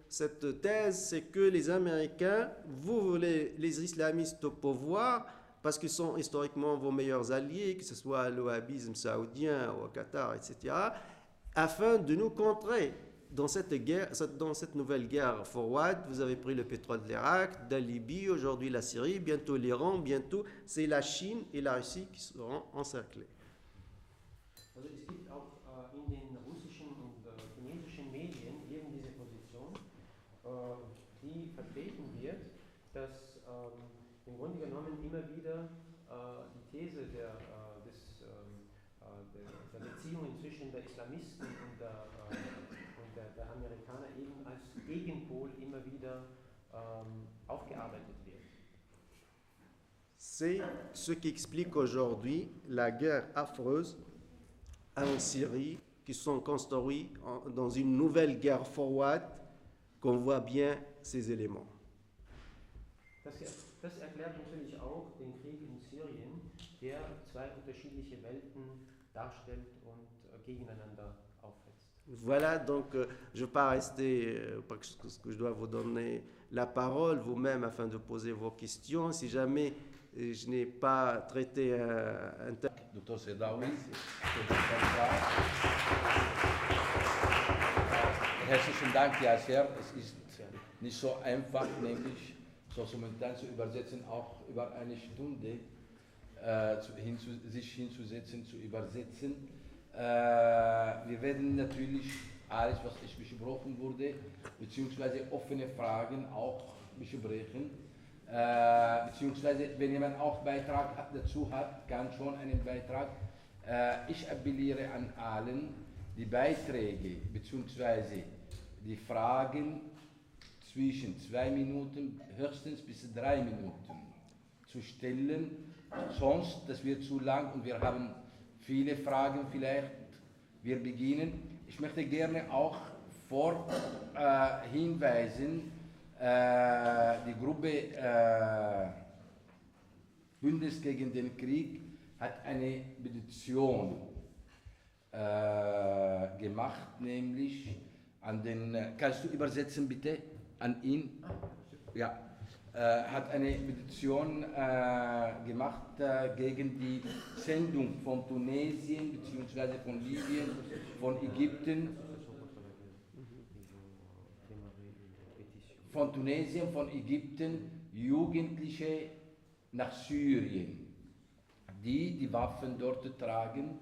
cette thèse, c'est que les Américains, vous voulez les islamistes au pouvoir parce qu'ils sont historiquement vos meilleurs alliés, que ce soit le wahhabisme saoudien ou au Qatar, etc., afin de nous contrer. Dans cette guerre, dans cette nouvelle guerre forward, vous avez pris le pétrole de l'Irak, de la Libye, aujourd'hui la Syrie, bientôt l'Iran, bientôt c'est la Chine et la Russie qui seront encerclés. Also es gibt auch in den russischen und chinesischen Medien eben diese Position, die vertreten wird, dass im Grunde genommen immer wieder die These der Beziehungen zwischen der Islamisten und der Amerikaner eben als Gegenpol immer wieder aufgearbeitet wird. C'est ce qui explique aujourd'hui la guerre affreuse en Syrie, qui sont construits dans une nouvelle guerre forward, qu'on voit bien ces éléments. Das erklärt natürlich auch den Krieg in Syrien, der zwei unterschiedliche Welten darstellt und gegeneinander aufhetzt. Voilà, donc je ne vais pas rester, parce que je dois vous donner la parole vous-même afin de poser vos questions. Si jamais je n'ai pas traité un thème. Dr. Sedawi, herzlichen Dank, ja sehr. Es ist nicht so einfach, nämlich so simultan zu übersetzen, auch über eine Stunde sich hinzusetzen, zu übersetzen. Wir werden natürlich alles, was besprochen wurde, beziehungsweise offene Fragen auch besprechen. Beziehungsweise, wenn jemand auch Beitrag dazu hat, kann schon einen Beitrag. Ich appelliere an allen, die Beiträge beziehungsweise die Fragen zwischen 2 Minuten höchstens bis 3 Minuten zu stellen. Sonst, das wird zu lang und wir haben viele Fragen vielleicht. Wir beginnen. Ich möchte gerne auch hinweisen, die Gruppe Bündnis gegen den Krieg hat eine Petition gemacht, nämlich an den, kannst du übersetzen bitte, an ihn? Ja, hat eine Petition gemacht gegen die Sendung von Tunesien bzw. von Libyen, von Ägypten, von Tunesien, von Ägypten, Jugendliche nach Syrien, die die Waffen dort tragen.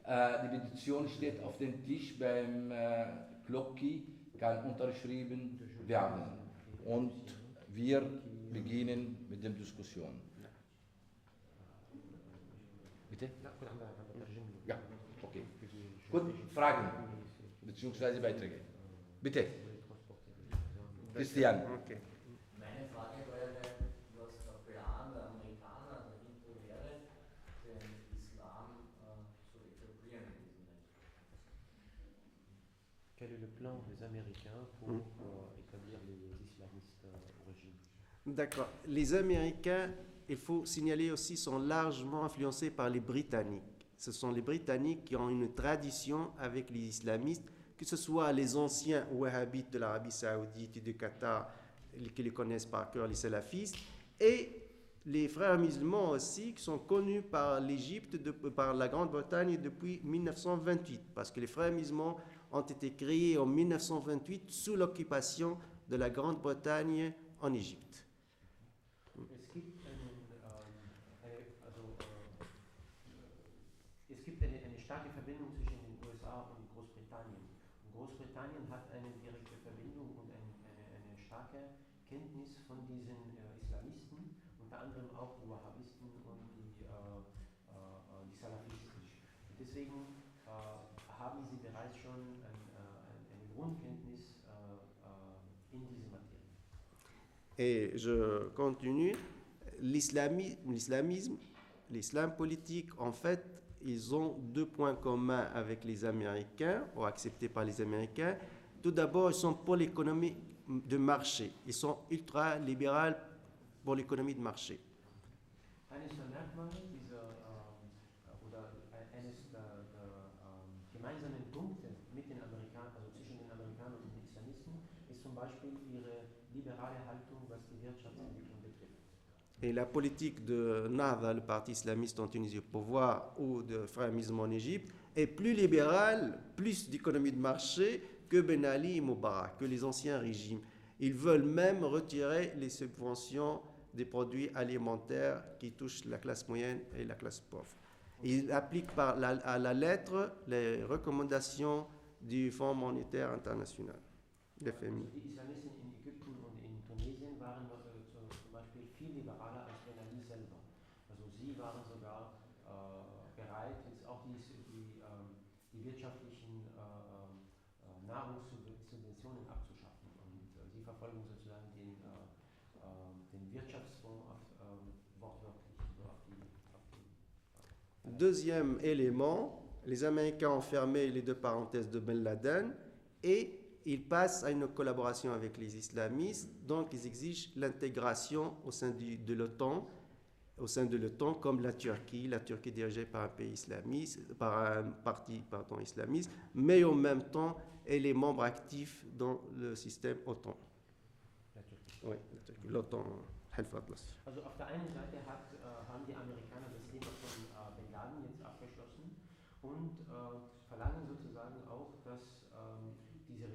Die Petition steht auf dem Tisch beim Glocki, kann unterschrieben werden. Und wir beginnen mit der Diskussion. Bitte? Ja, okay. Gut, Fragen bzw. Beiträge. Bitte. Christian. Okay. Meine Frage wäre, was der Plan der Amerikaner dahinter wäre, den Islam zu etablieren in diesem Land. Quel est le plan des Américains pour établir les islamistes au régime? D'accord. Les Américains, il faut signaler aussi, sont largement influencés par les Britanniques. Ce sont les Britanniques qui ont une tradition avec les islamistes, que ce soit les anciens wahhabites de l'Arabie saoudite et du Qatar, qui les connaissent par cœur, les salafistes, et les frères musulmans aussi, qui sont connus par l'Égypte, par la Grande-Bretagne depuis 1928, parce que les frères musulmans ont été créés en 1928 sous l'occupation de la Grande-Bretagne en Égypte. Es gibt eine starke Verbindung zwischen den USA und Großbritannien. Und Großbritannien hat eine direkte Verbindung und eine starke Kenntnis von diesen Islamisten, unter anderem auch die Wahhabisten und die Salafisten. Und deswegen haben sie bereits schon eine Grundkenntnis in dieser Materie. Et je continue. L'islamisme, l'islam politique, en fait, ils ont 2 points communs avec les Américains, ou acceptés par les Américains. Tout d'abord, ils sont pour l'économie de marché. Ils sont ultra-libéraux pour l'économie de marché. Eines der Merkmale oder eines der gemeinsamen Punkte mit den Amerikanern, also zwischen den Amerikanern und den Islamisten, ist zum Beispiel Beispiel ihre liberale Haltung, was die Wirtschaftsentwicklung betrifft. Et la politique de Nahda, le parti islamiste en Tunisie au pouvoir, ou de Frères musulmans en Égypte, est plus libérale, plus d'économie de marché que Ben Ali et Moubarak, que les anciens régimes. Ils veulent même retirer les subventions des produits alimentaires qui touchent la classe moyenne et la classe pauvre. Ils appliquent à la lettre les recommandations du Fonds monétaire international, le FMI. Also die Islamisten in Ägypten und in Tunesien waren zum Beispiel viel liberaler als Ben Ali selber. Also sie waren sogar bereit, jetzt auch die wirtschaftlichen Nahrungssubventionen abzuschaffen. Und sie verfolgen sozusagen den Wirtschaftsfonds wortwörtlich, so auf die Deuxième élément, les Américains ont fermé les deux parenthèses de Ben Laden et ils passent à une collaboration avec les islamistes, donc ils exigent l'intégration au sein de l'OTAN, comme la Turquie dirigée par un pays islamiste, par un parti islamiste, mais en même temps elle est membre actif dans le système OTAN. La Türkei. Oui, l'OTAN, Half Atlas. Also auf der einen Seite haben die Amerikaner das Thema von Ben Laden jetzt abgeschlossen und verlangen sozusagen auch, dass diese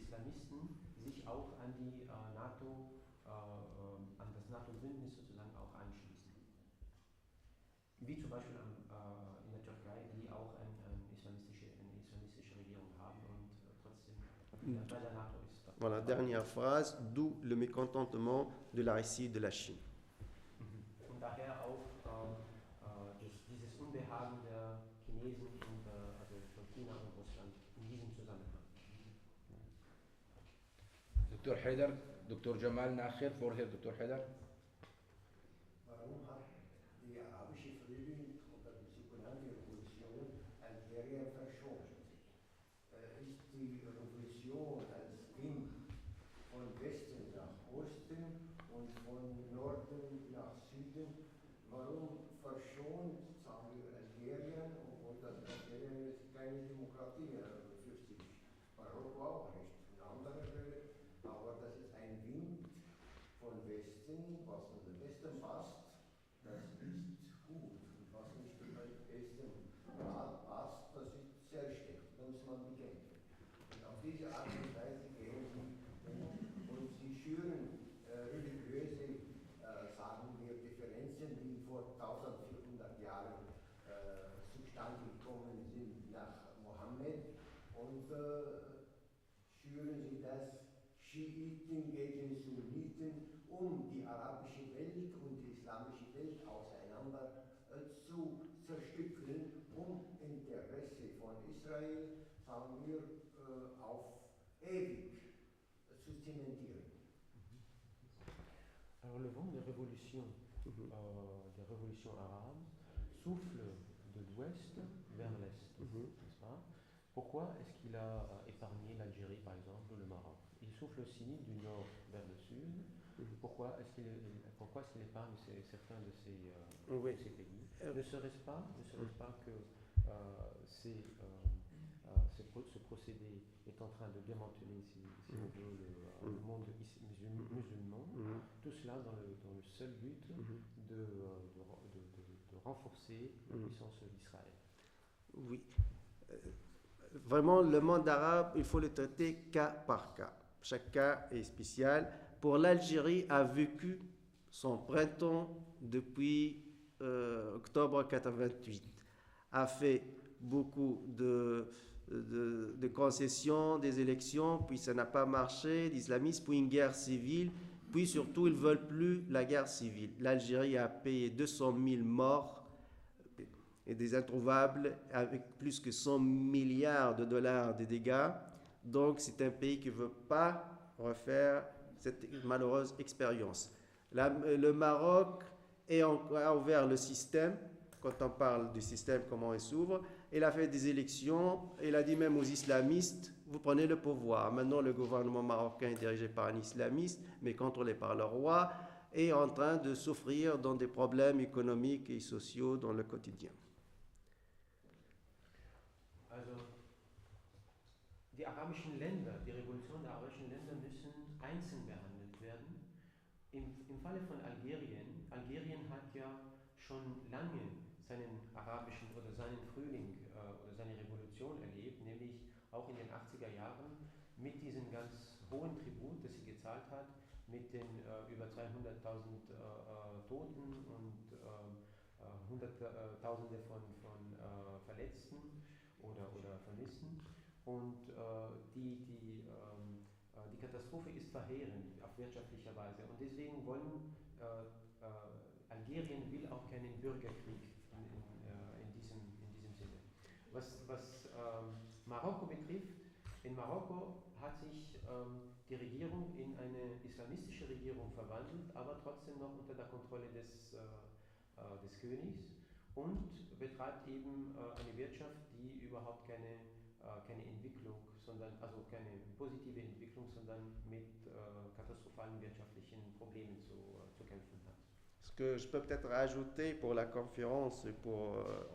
Islamisten sich auch an die NATO, an das NATO-Bündnis sozusagen auch anschließen. Wie zum Beispiel in der Türkei, die auch eine islamistische Regierung haben und trotzdem bei der NATO ist. Voilà, dernière phrase, d'où le mécontentement de la Russie et de la Chine. Und daher auch dieses Unbehagen der Chinesen und also von China und Russland in diesem Zusammenhang. دكتور حيدر، دكتور جمال ناخر، vorher دكتور حيدر. Warum hat die arabische Frühling oder die sogenannte Revolution Algerien verschont? Ist die Revolution als Wind von Westen nach Osten und von Norden nach Süden, warum verschont, sagen wir, Algerien, obwohl das Algerien ist keine Demokratie, fürchte ich, Marokko auch nicht, eine andere Welle, aber das ist ein Wind von Westen, was uns am besten passt, das ist gut. Und was nicht am besten passt, das ist sehr schlecht. Da muss man bekämpfen. Und auf diese Art und Weise gehen sie und sie schüren religiöse, sagen wir, Differenzen, die vor 1400 Jahren zustande gekommen sind nach Mohammed und schüren sie das Schiiten gegen Sunniten, um die arabische Welt und die islamische Welt auseinander zu zerstückeln, um Interesse von Israel, sagen wir, auf ewig zu zementieren. Alors le vent des révolutions arabes souffle de l'ouest vers l'est, n'est-ce pas? Pourquoi est-ce qu'il a épargné l'Algérie par exemple ou le Maroc? Il souffle aussi du nord vers le sud. Pourquoi est-ce qu'il épargne certains de ces pays? Ne serait-ce pas que ce procédé est en train de démanteler, si on veut, le monde musulman, tout cela dans le seul but de renforcer la puissance d'Israël? Oui. Vraiment, le monde arabe, il faut le traiter cas par cas. Chaque cas est spécial. Pour l'Algérie, a vécu son printemps depuis octobre 88. A fait beaucoup de concessions, des élections, puis ça n'a pas marché, l'islamisme, puis une guerre civile, puis surtout, ils ne veulent plus la guerre civile. L'Algérie a payé 200 000 morts et des introuvables avec plus que 100 milliards de dollars de dégâts. Donc, c'est un pays qui ne veut pas refaire cette malheureuse expérience. Le Maroc a ouvert le système, quand on parle du système, comment il s'ouvre. Il a fait des élections, il a dit même aux islamistes, vous prenez le pouvoir. Maintenant, le gouvernement marocain est dirigé par un islamiste, mais contrôlé par le roi, est en train de souffrir dans des problèmes économiques et sociaux dans le quotidien. Also die Revolution der arabischen Länder müssen Im Falle von Algerien, Algerien hat ja schon lange seinen arabischen oder seinen Frühling oder seine Revolution erlebt, nämlich auch in den 80er Jahren mit diesem ganz hohen Tribut, das sie gezahlt hat, mit den über 200.000 Toten und Hunderttausende von Verletzten oder Vermissten. Und die Katastrophe ist verheerend auf wirtschaftlicher Weise. Und deswegen Algerien will auch keinen Bürgerkrieg in diesem Sinne. Was Marokko betrifft, in Marokko hat sich die Regierung in eine islamistische Regierung verwandelt, aber trotzdem noch unter der Kontrolle des Königs und betreibt eben eine Wirtschaft, die überhaupt keine Entwicklung, also keine positive Entwicklung, sondern mit katastrophalen wirtschaftlichen Problemen zu kämpfen hat. Ce que je peux peut-être rajouter pour la conférence et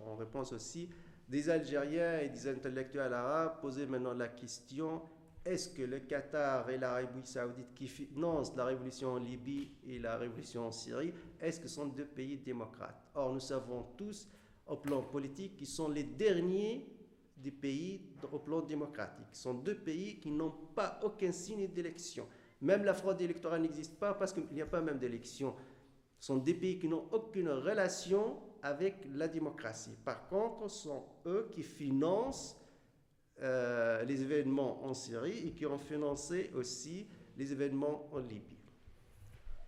en réponse aussi, des Algériens et des intellectuels arabes posaient maintenant la question: est-ce que le Qatar et l'Arabie Saoudite qui financent la révolution en Libye et la révolution en Syrie, est-ce que ce sont deux pays démocrates? Or, nous savons tous, au plan politique, qu'ils sont les derniers des pays au plan démocratique. Ce sont deux pays qui n'ont pas aucun signe d'élection. Même la fraude électorale n'existe pas parce qu'il n'y a pas même d'élection. Ce sont des pays qui n'ont aucune relation avec la démocratie. Par contre, ce sont eux qui financent les événements en Syrie et qui ont financé aussi les événements en Libye.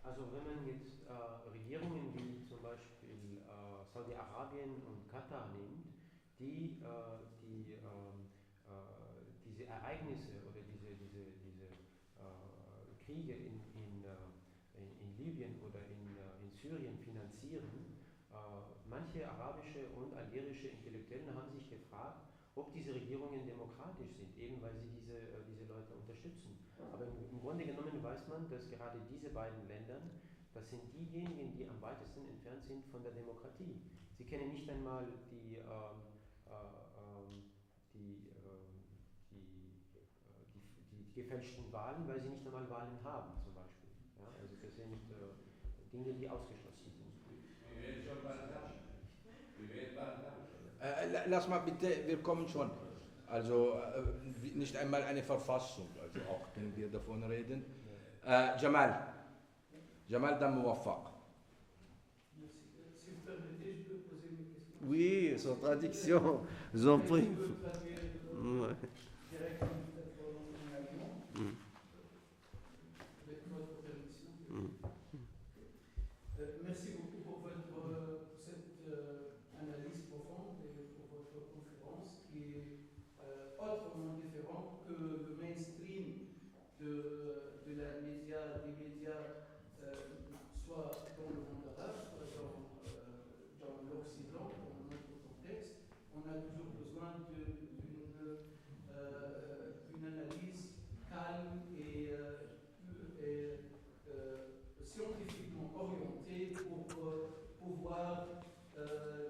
Also wenn man jetzt Regierungen wie zum Beispiel Saudi-Arabien und Katar nimmt, die diese Ereignisse oder diese Kriege in Libyen oder in Syrien finanzieren, manche arabische und algerische Intellektuelle haben sich gefragt, ob diese Regierungen demokratisch sind, eben weil sie diese Leute unterstützen. Aber im Grunde genommen weiß man, dass gerade diese beiden Länder, das sind diejenigen, die am weitesten entfernt sind von der Demokratie. Sie kennen nicht einmal die gefälschten Wahlen, weil sie nicht einmal Wahlen haben, zum Beispiel. Ja, also das sind Dinge, die ausgeschlossen sind. Lass mal bitte, wir kommen schon. Also nicht einmal eine Verfassung, also auch können wir davon reden. Jamal dann Muwaffaq. Oui, sans traduction, je vous en prie. Ouais. Merci beaucoup pour cette analyse profonde et pour votre conférence qui est autrement différente que le mainstream des médias, soit dans le monde arabe, soit dans l'Occident, dans notre contexte. On a toujours besoin d'une analyse calme et scientifiquement orientée pour pouvoir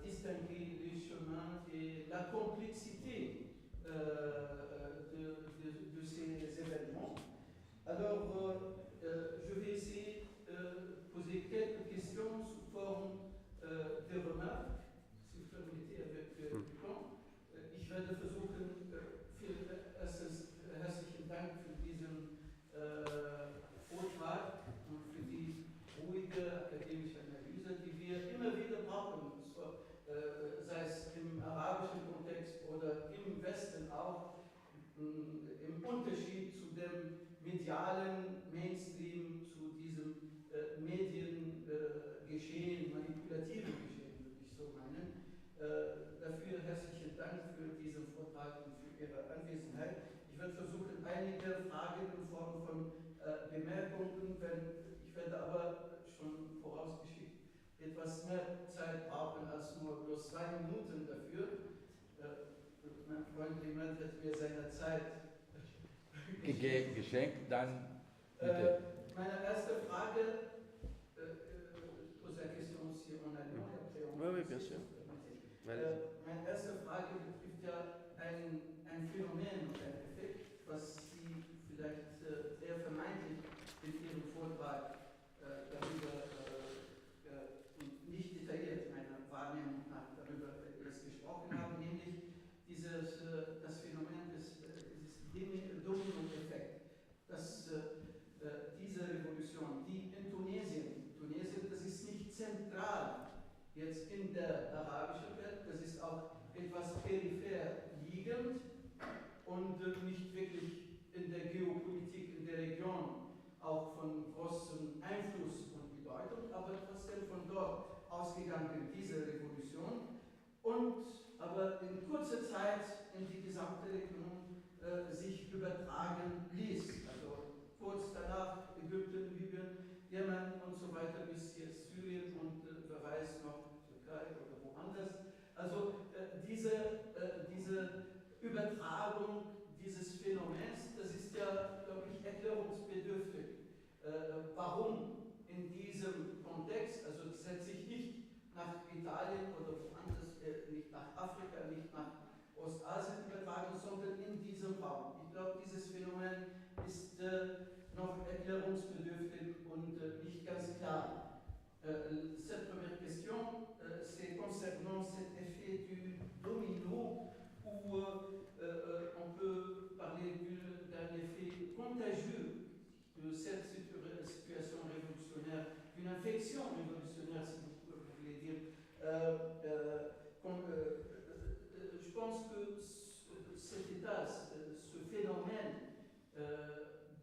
distinguer les chemins et la complexité de ces événements. Alors, je vais essayer de poser quelques questions sous forme de remarques, si vous permettez, avec du temps. Ich werde versuchen, herzlichen Dank für diesen Vortrag und für die ruhige akademische Analyse, die wir immer wieder brauchen, sei es im arabischen Kontext oder im Westen auch, im Unterschied zu dem medialen Mainstream, zu diesem Mediengeschehen, manipulativen Geschehen, würde ich so meinen. Dafür herzlichen Dank für diesen Vortrag und für Ihre Anwesenheit. Ich werde versuchen, einige Fragen in Form von Bemerkungen, ich werde aber schon vorausgeschickt etwas mehr Zeit brauchen als nur bloß 2 Minuten dafür. Mein Freund Riemann hat mir seine Zeit geschenkt, dann bitte. Meine erste Frage, pose la question aussi en allemand, après on Oui, bien sûr. Meine erste Frage betrifft ja ein Phänomen und ein Effekt, was Sie vielleicht eher vermeintlich in Ihrem Vortrag der arabischen Welt. Das ist auch etwas peripher liegend und nicht wirklich in der Geopolitik in der Region auch von großem Einfluss und Bedeutung, aber trotzdem von dort ausgegangen, diese Revolution. Und aber in kurzer Zeit in die gesamte Region sich übertragen ließ. Also kurz danach Ägypten, Libyen, Jemen und so weiter bis jetzt Syrien und wer weiß noch Türkei oder woanders. Also diese Übertragung dieses Phänomens, das ist ja, glaube ich, erklärungsbedürftig. Warum in diesem Kontext, also das hat sich nicht nach Italien oder woanders, nicht nach Afrika, nicht nach Ostasien übertragen, sondern in diesem Raum. Ich glaube, dieses Phänomen ist noch erklärungsbedürftig und nicht ganz klar. Cette première question, c'est concernant cet effet du domino où on peut parler d'un effet contagieux de cette situation révolutionnaire, d'une infection révolutionnaire, si vous voulez dire. Je pense que cet état, ce phénomène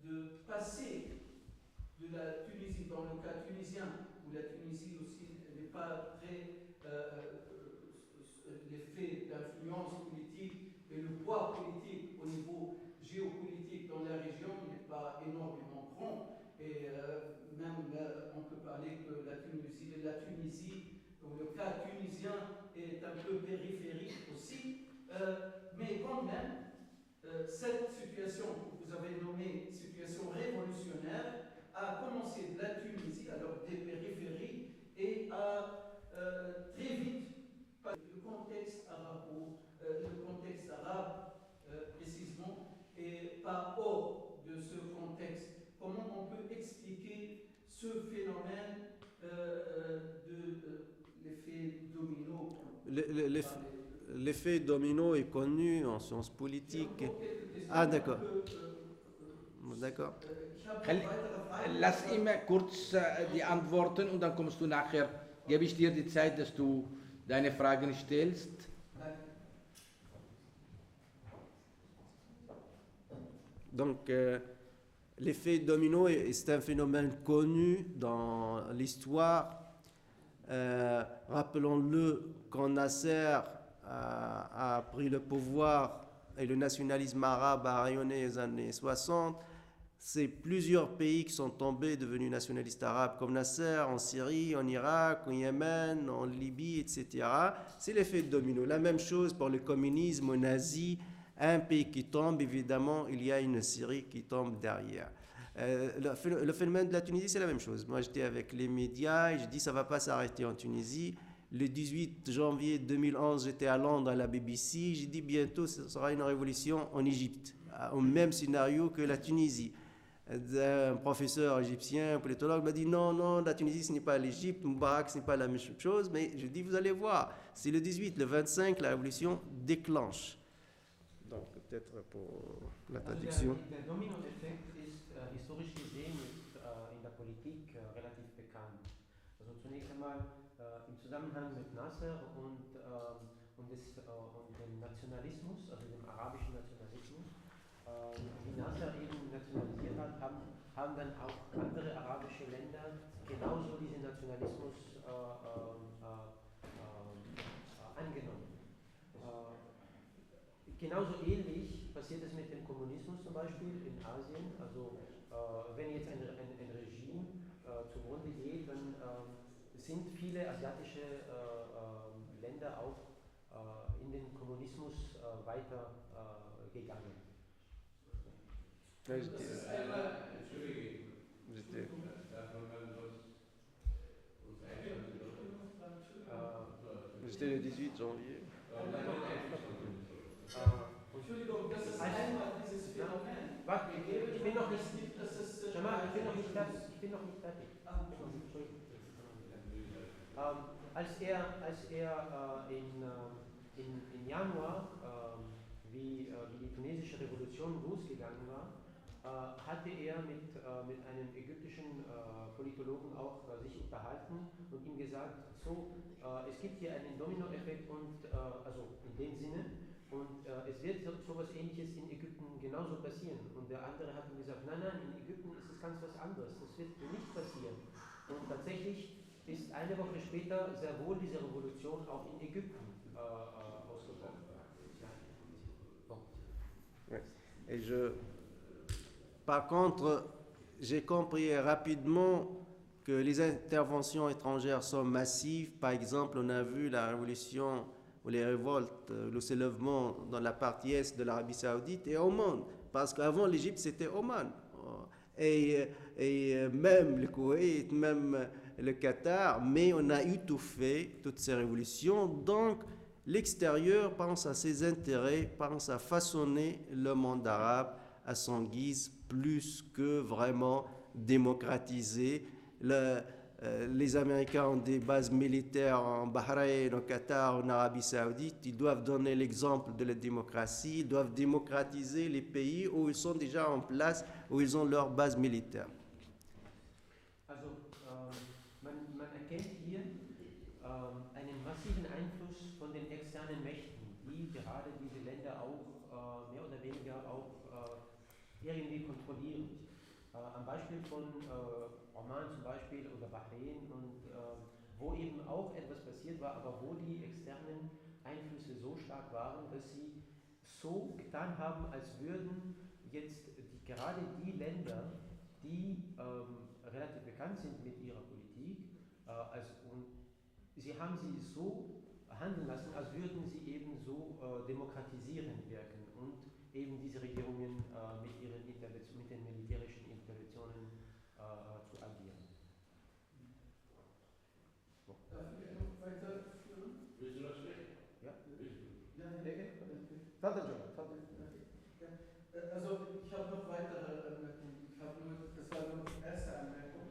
de passer de la Tunisie, dans le cas tunisien, où la Tunisie aussi n'est pas très l'effet d'influence politique et le poids politique au niveau géopolitique dans la région n'est pas énormément grand. Et même on peut parler que la Tunisie, donc le cas tunisien est un peu périphérique aussi, mais quand même, cette situation que vous avez nommée situation révolutionnaire a commencé de la Tunisie, alors des périphéries, et a très vite le contexte arabe précisément, et pas hors de ce contexte. Comment on peut expliquer ce phénomène de l'effet domino? L'effet domino est connu en sciences politiques. Ah, d'accord. D'accord. Lass immer kurz die Antworten und dann kommst du nachher, gebe ich dir die Zeit, dass du deine Fragen stellst. Donc, l'effet domino est un phénomène connu dans l'histoire. Rappelons-le, quand Nasser a pris le pouvoir et le nationalisme arabe a rayonné les années 60, c'est plusieurs pays qui sont tombés devenus nationalistes arabes, comme Nasser en Syrie, en Irak, au Yémen, en Libye, etc. C'est l'effet domino. La même chose pour le communisme, au nazi. Un pays qui tombe, évidemment, il y a une Syrie qui tombe derrière. Le phénomène de la Tunisie, c'est la même chose. Moi, j'étais avec les médias et je dis ça ne va pas s'arrêter en Tunisie. Le 18 janvier 2011, j'étais à Londres à la BBC. J'ai dit bientôt, ce sera une révolution en Égypte, au même scénario que la Tunisie. Un professeur égyptien, un politologue m'a dit non, la Tunisie ce n'est pas l'Égypte, Moubarak ce n'est pas la même chose, mais je dis vous allez voir, c'est le 18, le 25, la révolution déclenche. Donc peut-être pour la traduction. Der Domino-Effekt ist historisch gesehen in der Politik relativ bekannt. Also zunächst einmal im Zusammenhang mit Nasser und dem Nationalismus, also dem arabischen Nationalismus, wie Nasser eben nationalisiert hat, haben dann auch andere arabische Länder genauso diesen Nationalismus angenommen. Genauso ähnlich passiert es mit dem Kommunismus zum Beispiel in Asien. Also wenn jetzt ein Regime zugrunde geht, dann sind viele asiatische Länder auch in den Kommunismus weiter gegangen. C'était le 18 janvier. Entschuldigung, das ist einmal dieses Phänomen. Warte, ich bin noch nicht fertig. Als er im Januar, wie die tunesische Revolution losgegangen war, hatte er mit einem ägyptischen Politologen auch sich unterhalten und ihm gesagt, so, es gibt hier einen Dominoeffekt und also in dem Sinne und es wird so etwas Ähnliches in Ägypten genauso passieren. Und der andere hat ihm gesagt, nein, nein, in Ägypten ist es ganz was anderes, das wird nicht passieren. Und tatsächlich ist eine Woche später sehr wohl diese Revolution auch in Ägypten ausgebrochen. Ja. Bon. Ouais. Et par contre, j'ai compris rapidement que les interventions étrangères sont massives. Par exemple, on a vu la révolution ou les révoltes, le soulèvement dans la partie est de l'Arabie Saoudite et Oman. Parce qu'avant l'Égypte, c'était Oman. Et même le Koweït, même le Qatar, mais on a étouffé toutes ces révolutions. Donc, l'extérieur pense à ses intérêts, pense à façonner le monde arabe à son guise, plus que vraiment démocratiser. Les Américains ont des bases militaires en Bahreïn, au Qatar, en Arabie Saoudite. Ils doivent donner l'exemple de la démocratie. Ils doivent démocratiser les pays où ils sont déjà en place, où ils ont leur base militaire. Also man erkennt hier einen massiven Einfluss von den externen Mächten, die gerade diese Länder auch mehr oder weniger auch irgendwie kontrollieren. Am Beispiel von Oman zum Beispiel oder Bahrain und wo eben auch etwas passiert war, aber wo die externen Einflüsse so stark waren, dass sie so getan haben, als würden jetzt gerade die Länder, die relativ bekannt sind mit ihrer Politik, und sie haben sie so handeln lassen, als würden sie eben so demokratisierend wirken und eben diese Regierungen mit den militärischen Interventionen zu agieren. So. Darf ich noch weiterführen? Willst du noch sprechen? Ja? Also ich habe noch weitere Anmerkungen. Das war nur die erste Anmerkung.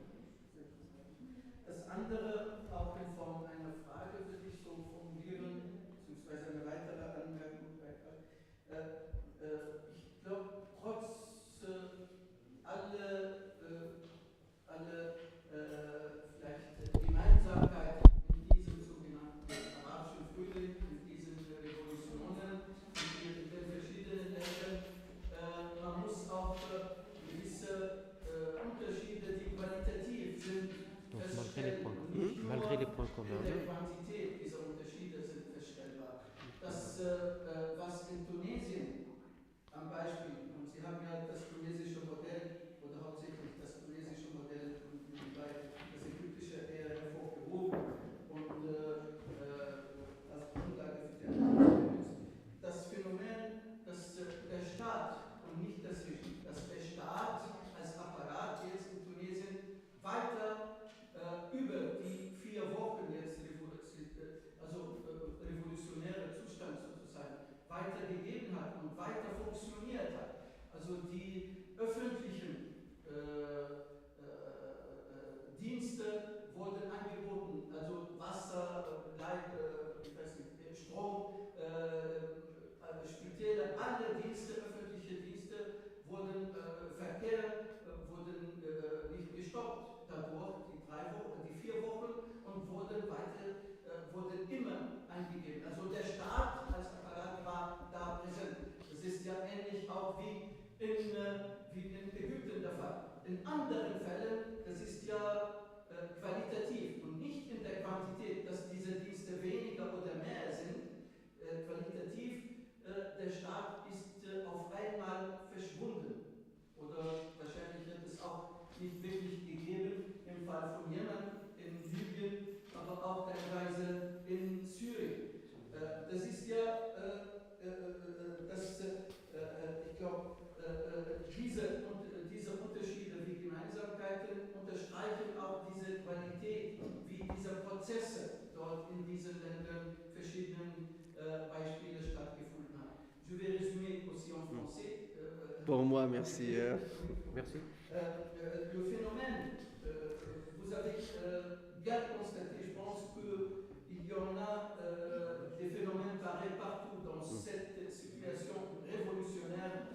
Das andere, auch in Form einer Frage, würde ich so formulieren, beziehungsweise eine weitere Anmerkung. Ich glaube, trotz alle vielleicht Gemeinsamkeit in diesem sogenannten arabischen Frühling, in diesen Revolutionen, in den verschiedenen Ländern, man muss auch gewisse Unterschiede, die qualitativ sind, feststellen und nicht nur in der Quantität dieser Unterschiede sind feststellbar. Das, was in Tunesien am Beispiel, und Sie haben ja das tunesische Modell oder hauptsächlich das tunesische Modell und nebenbei das ägyptische eher hervorgehoben und als Grundlage für die Analyse. Das Phänomen, dass der Staat und nicht das Regime, dass der Staat als Apparat jetzt in Tunesien weiter über die 4 Wochen jetzt revolutionäre Zustand sozusagen weitergegeben hat und weiter funktioniert hat. Also die öffentlichen Dienste wurden angeboten, also Wasser, ich weiß nicht, Strom, Spitäle, alle Dienste, öffentliche Dienste wurden, Verkehr wurden nicht gestoppt dadurch, die 4 Wochen und wurden immer eingegeben. Also der Staat als Apparat war da präsent. Das ist ja ähnlich auch wie in Ägypten der Fall. In anderen Fällen, das ist ja qualitativ und nicht in der Quantität, dass diese Dienste weniger oder mehr sind. Qualitativ, der Staat ist auf einmal verschwunden. Oder wahrscheinlich wird es auch nicht wirklich gegeben im Fall von Jemen, in Libyen, aber auch teilweise in Syrien. Das ist ja, ich glaube, diese Unterschiede wie Gemeinsamkeiten unterstreichen auch diese Qualität, wie diese Prozesse dort in diesen Ländern verschiedenen Beispiele stattgefunden haben. Je vais résumer aussi en français. Pour moi, merci. Merci. Le phénomène, vous avez bien constaté, je pense qu'il y en a des phénomènes pareils partout dans cette situation révolutionnaire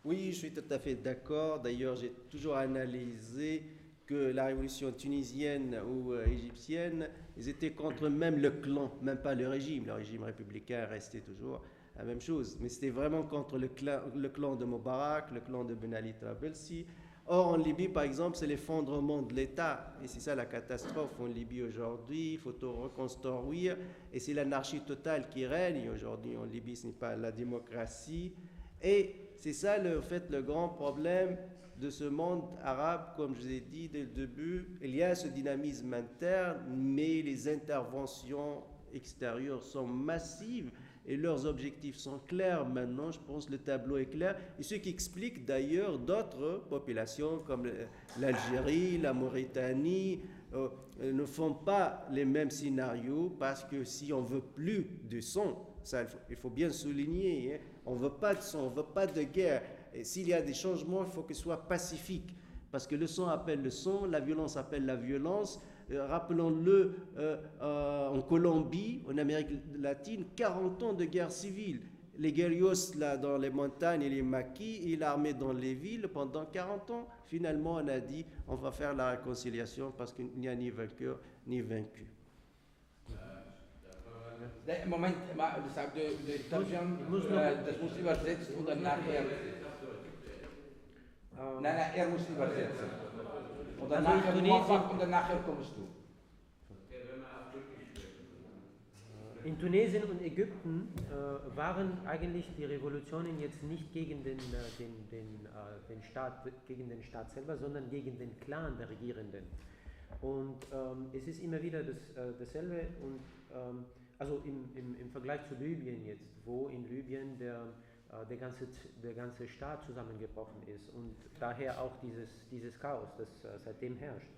Oui, je suis tout à fait d'accord. D'ailleurs, j'ai toujours analysé que la révolution tunisienne ou égyptienne, ils étaient contre même le clan, même pas le régime. Le régime républicain restait toujours la même chose. Mais c'était vraiment contre le clan de Moubarak, le clan de Ben Ali Trabelsi. Or, en Libye, par exemple, c'est l'effondrement de l'État. Et c'est ça la catastrophe en Libye aujourd'hui. Il faut tout reconstruire. Et c'est l'anarchie totale qui règne aujourd'hui en Libye. Ce n'est pas la démocratie. Et c'est ça, le grand problème de ce monde arabe, comme je vous ai dit dès le début. Il y a ce dynamisme interne, mais les interventions extérieures sont massives et leurs objectifs sont clairs maintenant. Je pense que le tableau est clair. Et ce qui explique d'ailleurs d'autres populations comme l'Algérie, la Mauritanie, ne font pas les mêmes scénarios parce que si on veut plus de son, ça, il faut bien souligner, hein, on ne veut pas de son, on ne veut pas de guerre. Et s'il y a des changements, il faut que ce soit pacifique. Parce que le son appelle le son, la violence appelle la violence. Rappelons-le, en Colombie, en Amérique latine, 40 ans de guerre civile. Les guerrillos là, dans les montagnes et les maquis, et l'armée dans les villes pendant 40 ans. Finalement, on a dit on va faire la réconciliation parce qu'il n'y a ni vainqueur ni vaincu. Moment, das muss übersetzt und dann nachher. Nein, er muss übersetzen. Und dann nachher Muwafaq und dann nachher kommst du. In Tunesien und Ägypten waren eigentlich die Revolutionen jetzt nicht gegen den Staat selber, sondern gegen den Clan der Regierenden. Und es ist immer wieder dasselbe. Und also im Vergleich zu Libyen jetzt, wo in Libyen der ganze Staat zusammengebrochen ist und daher auch dieses Chaos, das seitdem herrscht.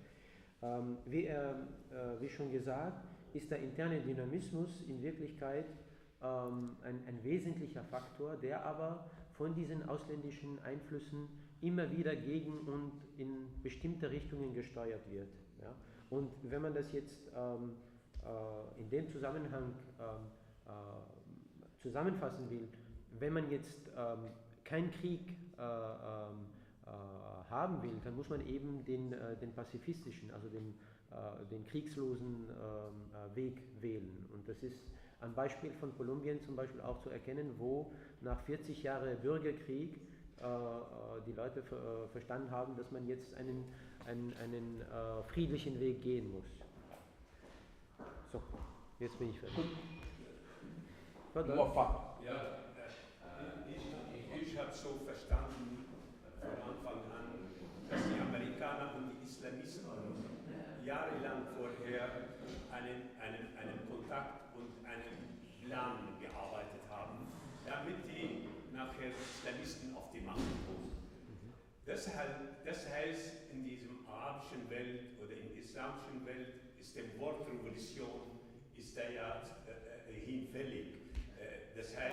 Wie schon gesagt, ist der interne Dynamismus in Wirklichkeit ein wesentlicher Faktor, der aber von diesen ausländischen Einflüssen immer wieder gegen und in bestimmte Richtungen gesteuert wird. Ja? Und wenn man das jetzt in dem Zusammenhang zusammenfassen will, wenn man jetzt keinen Krieg haben will, dann muss man eben den pazifistischen, also den kriegslosen Weg wählen. Und das ist am Beispiel von Kolumbien zum Beispiel auch zu erkennen, wo nach 40 Jahren Bürgerkrieg die Leute verstanden haben, dass man jetzt einen friedlichen Weg gehen muss. So, jetzt bin ich fertig. Muwafaq. Ja, ich habe so verstanden von Anfang an, dass die Amerikaner und die Islamisten jahrelang vorher einen Kontakt und einen Plan gearbeitet haben, damit die nachher Islamisten auf die Macht kommen. Das heißt, in diesem arabischen Welt oder in der islamischen Welt ist der Wort Revolution ist da ja hinfällig.